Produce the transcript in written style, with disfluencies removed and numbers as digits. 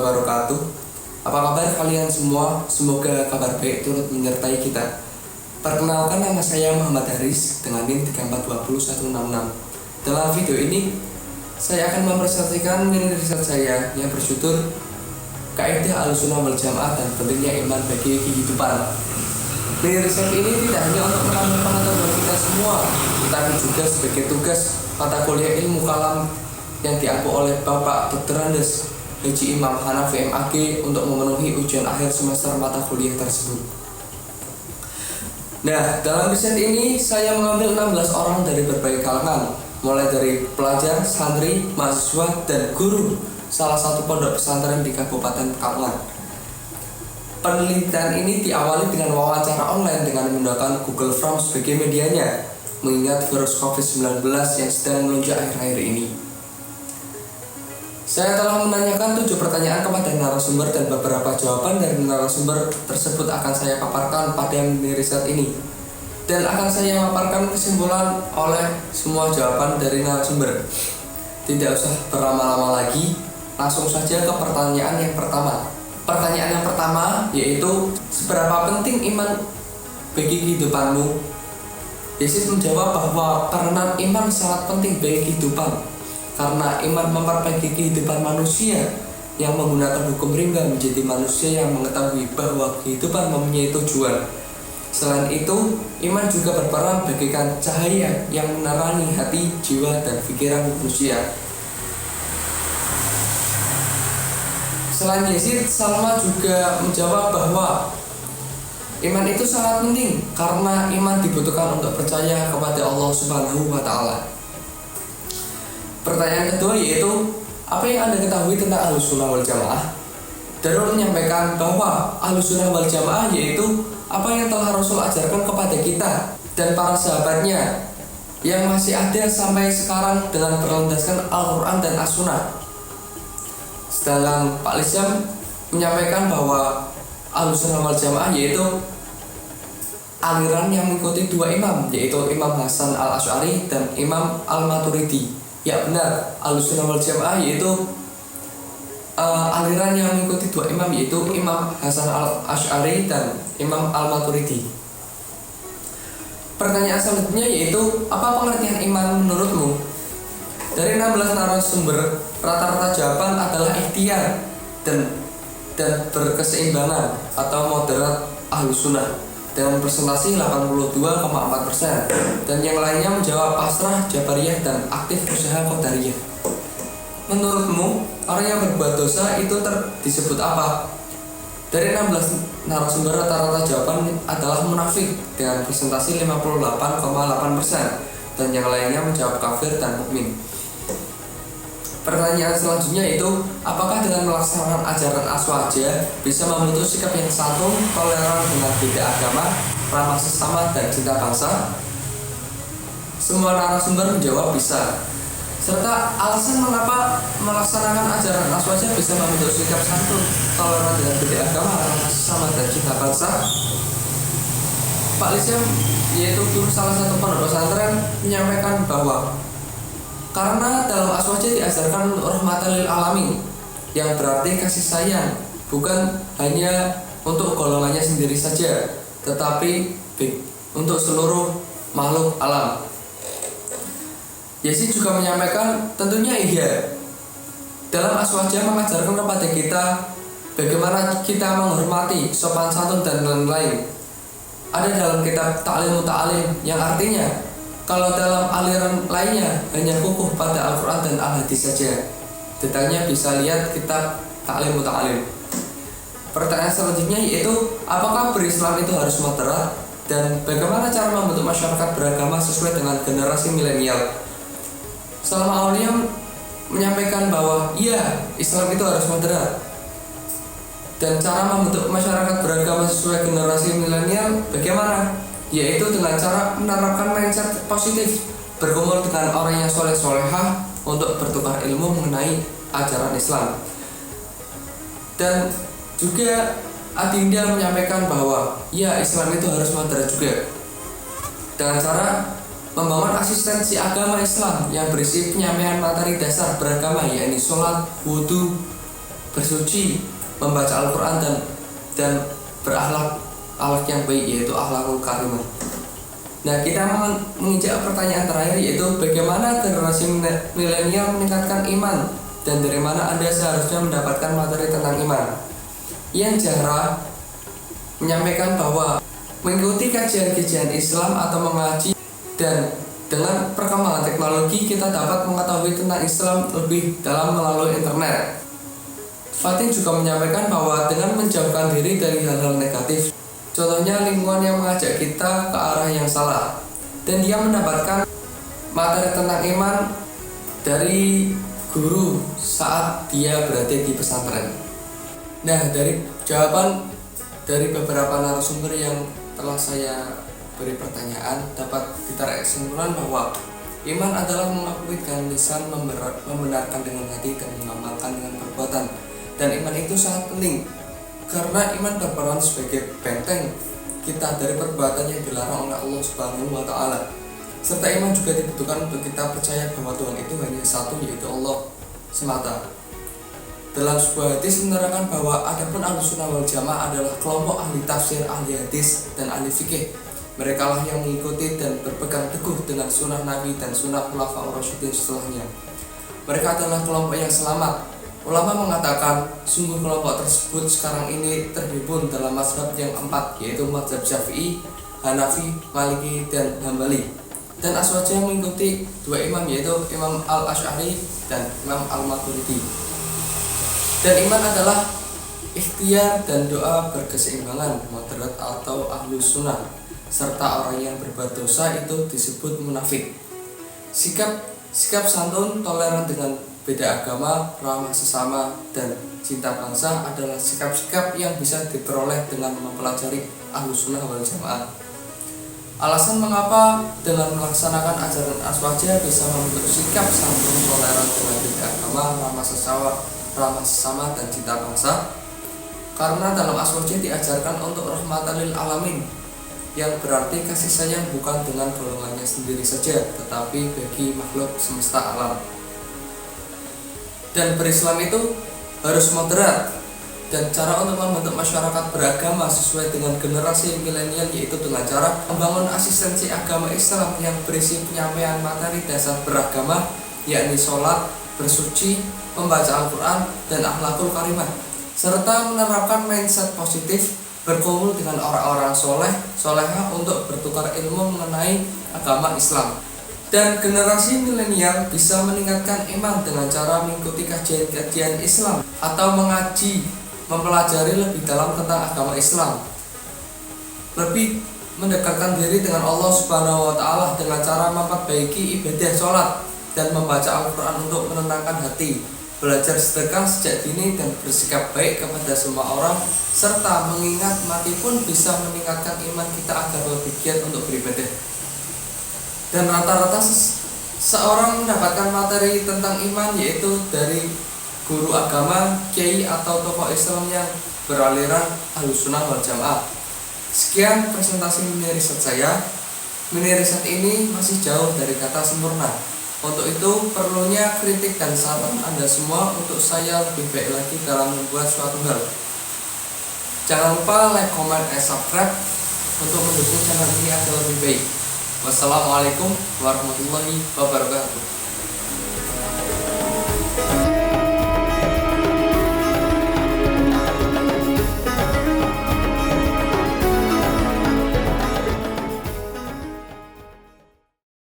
wabarakatuh. Apa kabar kalian semua? Semoga kabar baik turut menyertai kita. Perkenalkan, nama saya Muhammad Haris dengan NIM 3420166. Dalam video ini saya akan mempresentasikan mini riset saya yang berjudul Kaidah Ahlussunnah wal Jamaah dan Pentingnya Iman Bagi Kehidupan. Mini riset ini tidak hanya untuk menambah pengetahuan kita semua, tetapi juga sebagai tugas mata kuliah ilmu kalam yang diampu oleh Bapak Dr. Andes Haji Imam Hanafi MAG untuk memenuhi ujian akhir semester mata kuliah tersebut. Nah, dalam riset ini saya mengambil 16 orang dari berbagai kalangan, mulai dari pelajar, santri, mahasiswa, dan guru salah satu pondok pesantren di Kabupaten Pekalongan. Penelitian ini diawali dengan wawancara online dengan menggunakan Google Forms sebagai medianya, mengingat virus COVID-19 yang sedang melonjak akhir-akhir ini. Saya telah menanyakan 7 pertanyaan kepada narasumber dan beberapa jawaban dari narasumber tersebut akan saya paparkan pada mini riset ini. Dan akan saya paparkan kesimpulan oleh semua jawaban dari narasumber. Tidak usah berlama-lama lagi, langsung saja ke pertanyaan yang pertama. Pertanyaan yang pertama yaitu, seberapa penting iman bagi kehidupanmu? Yesus menjawab bahwa peranan iman sangat penting bagi kehidupan. Karena iman memperbaiki kehidupan manusia yang menggunakan hukum rimba menjadi manusia yang mengetahui bahwa kehidupan mempunyai tujuan. Selain itu, iman juga berperan bagaikan cahaya yang menerangi hati, jiwa, dan pikiran manusia. Selain Yazid, Salma juga menjawab bahwa iman itu sangat penting karena iman dibutuhkan untuk percaya kepada Allah Subhanahu wa Ta'ala. Pertanyaan kedua yaitu, apa yang Anda ketahui tentang Ahlussunnah wal Jamaah? Darul menyampaikan bahwa Ahlussunnah wal Jamaah yaitu apa yang telah Rasul ajarkan kepada kita dan para sahabatnya yang masih ada sampai sekarang dengan berlandaskan Al-Quran dan As-Sunnah. Sedangkan Pak Lisyam menyampaikan bahwa Ahlussunnah wal Jamaah yaitu aliran yang mengikuti 2 imam, yaitu Imam Hasan Al-Asy'ari dan Imam Al-Maturidi. Ya benar, Ahlussunnah wal Jamaah yaitu aliran yang mengikuti 2 imam, yaitu Imam Hasan Al-Asy'ari dan Imam Al-Maturidi. Pertanyaan selanjutnya yaitu, apa pengertian iman menurutmu? Dari 16 narasumber, rata-rata jawaban adalah ikhtiar dan berkeseimbangan atau moderat Ahlussunnah dengan presentasi 82,4%, dan yang lainnya menjawab pasrah, jabariyah, dan aktif usaha qadariyah. Menurutmu, orang yang berbuat dosa itu disebut apa? Dari 16 narasumber, rata-rata jawaban adalah munafik dengan presentasi 58,8%, dan yang lainnya menjawab kafir dan mukmin. Pertanyaan selanjutnya itu, apakah dengan melaksanakan ajaran Aswaja bisa membentuk sikap yang santun, toleran dengan beda agama, ramah sesama, dan cinta bangsa? Semua narasumber menjawab bisa. Serta alasan mengapa melaksanakan ajaran Aswaja bisa membentuk sikap santun, toleran dengan beda agama, ramah sesama, dan cinta bangsa. Pak Lisyam, yaitu guru salah satu pondok pesantren, menyampaikan bahwa karena dalam Aswaja diajarkan rahmatan lil alamin, yang berarti kasih sayang, bukan hanya untuk golongannya sendiri saja, tetapi untuk seluruh makhluk alam. Yazid juga menyampaikan, tentunya iya. Dalam Aswaja mengajarkan kepada kita bagaimana kita menghormati, sopan santun, dan lain-lain. Ada dalam kitab Ta'lim Muta'alim, yang artinya kalau dalam aliran lainnya hanya kukuh pada Al-Quran dan Al-Hadis saja. Detailnya bisa lihat kitab Ta'lim Muta'alim. Pertanyaan selanjutnya yaitu, apakah berislam itu harus moderat? Dan bagaimana cara membentuk masyarakat beragama sesuai dengan generasi milenial? Salma Aulia menyampaikan bahwa iya, Islam itu harus moderat. Dan cara membentuk masyarakat beragama sesuai generasi milenial bagaimana? Yaitu dengan cara menerapkan mindset positif, berkumpul dengan orang yang soleh-solehah untuk bertukar ilmu mengenai ajaran Islam. Dan juga Adinda menyampaikan bahwa ya, Islam itu harus moderat juga, dengan cara membangun asistensi agama Islam yang berisi penyampaian materi dasar beragama, yakni sholat, wudhu, bersuci, membaca Al-Quran dan berakhlak yang baik, yaitu akhlakul karimah. Nah, kita menginjak pertanyaan terakhir, yaitu bagaimana generasi milenial meningkatkan iman dan dari mana Anda seharusnya mendapatkan materi tentang iman. Ian Zahra menyampaikan bahwa mengikuti kajian-kajian Islam atau mengaji, dan dengan perkembangan teknologi kita dapat mengetahui tentang Islam lebih dalam melalui internet. Fatin juga menyampaikan bahwa dengan menjauhkan diri dari hal-hal negatif, contohnya lingkungan yang mengajak kita ke arah yang salah, dan dia mendapatkan materi tentang iman dari guru saat dia berada di pesantren. Nah, dari jawaban dari beberapa narasumber yang telah saya beri pertanyaan, dapat ditarik kesimpulan bahwa iman adalah mengakui dengan lisan, membenarkan dengan hati, dan mengamalkan dengan perbuatan. Dan iman itu sangat penting karena iman berperan sebagai benteng kita dari perbuatan yang dilarang oleh Allah Subhanahu wa Ta'ala. Serta iman juga dibutuhkan untuk kita percaya bahwa Tuhan itu hanya satu, yaitu Allah semata. Dalam sebuah hadis menerangkan bahwa adapun Ahlussunnah wal Jamaah adalah kelompok ahli tafsir, ahli hadis, dan ahli fikih. Mereka lah yang mengikuti dan berpegang teguh dengan sunnah Nabi dan sunnah Khulafaur Rasyidin setelahnya. Mereka adalah kelompok yang selamat. Ulama mengatakan sungguh kelompok tersebut sekarang ini terhimpun dalam mazhab yang 4, yaitu mazhab Syafi'i, Hanafi, Maliki, dan Hambali. Dan Aswaja mengikuti dua imam, yaitu Imam Al-Asy'ari dan Imam Al-Maturidi. Dan iman adalah ikhtiar dan doa berkeseimbangan, moderat atau ahlus sunnah, serta orang yang berbuat dosa itu disebut munafik. Sikap santun, toleran dengan beda agama, ramah sesama, dan cinta bangsa adalah sikap-sikap yang bisa diperoleh dengan mempelajari Ahlussunnah wal Jamaah. Alasan mengapa dengan melaksanakan ajaran Aswaja bisa membentuk sikap santun, toleran dengan beda agama, ramah sesama, dan cinta bangsa, karena dalam Aswaja diajarkan untuk rahmatan lil alamin, yang berarti kasih sayang bukan dengan golongannya sendiri saja, tetapi bagi makhluk semesta alam. Dan berislam itu harus moderat, dan cara untuk membentuk masyarakat beragama sesuai dengan generasi milenial yaitu dengan cara membangun asistensi agama Islam yang berisi penyampaian materi dasar beragama, yakni sholat, bersuci, membaca Al-Quran, dan akhlakul karimah, serta menerapkan mindset positif, berkumpul dengan orang-orang solehah untuk bertukar ilmu mengenai agama Islam. Dan generasi milenial bisa meningkatkan iman dengan cara mengikuti kajian-kajian Islam atau mengaji, mempelajari lebih dalam tentang agama Islam, lebih mendekatkan diri dengan Allah Subhanahu wa Ta'ala dengan cara memperbaiki ibadah sholat dan membaca Al-Quran untuk menenangkan hati, belajar sedekah sejak dini dan bersikap baik kepada semua orang, serta mengingat mati pun bisa meningkatkan iman kita agar lebih giat untuk beribadah. Dan rata-rata seorang mendapatkan materi tentang iman yaitu dari guru agama, kiai atau tokoh Islam yang beraliran Ahlussunnah wal Jamaah. Sekian presentasi mini riset saya. Mini riset ini masih jauh dari kata sempurna. Untuk itu perlunya kritik dan saran Anda semua untuk saya lebih baik lagi dalam membuat suatu hal. Jangan lupa like, comment, dan subscribe untuk mendukung channel ini agar lebih baik. Wassalamualaikum warahmatullahi wabarakatuh.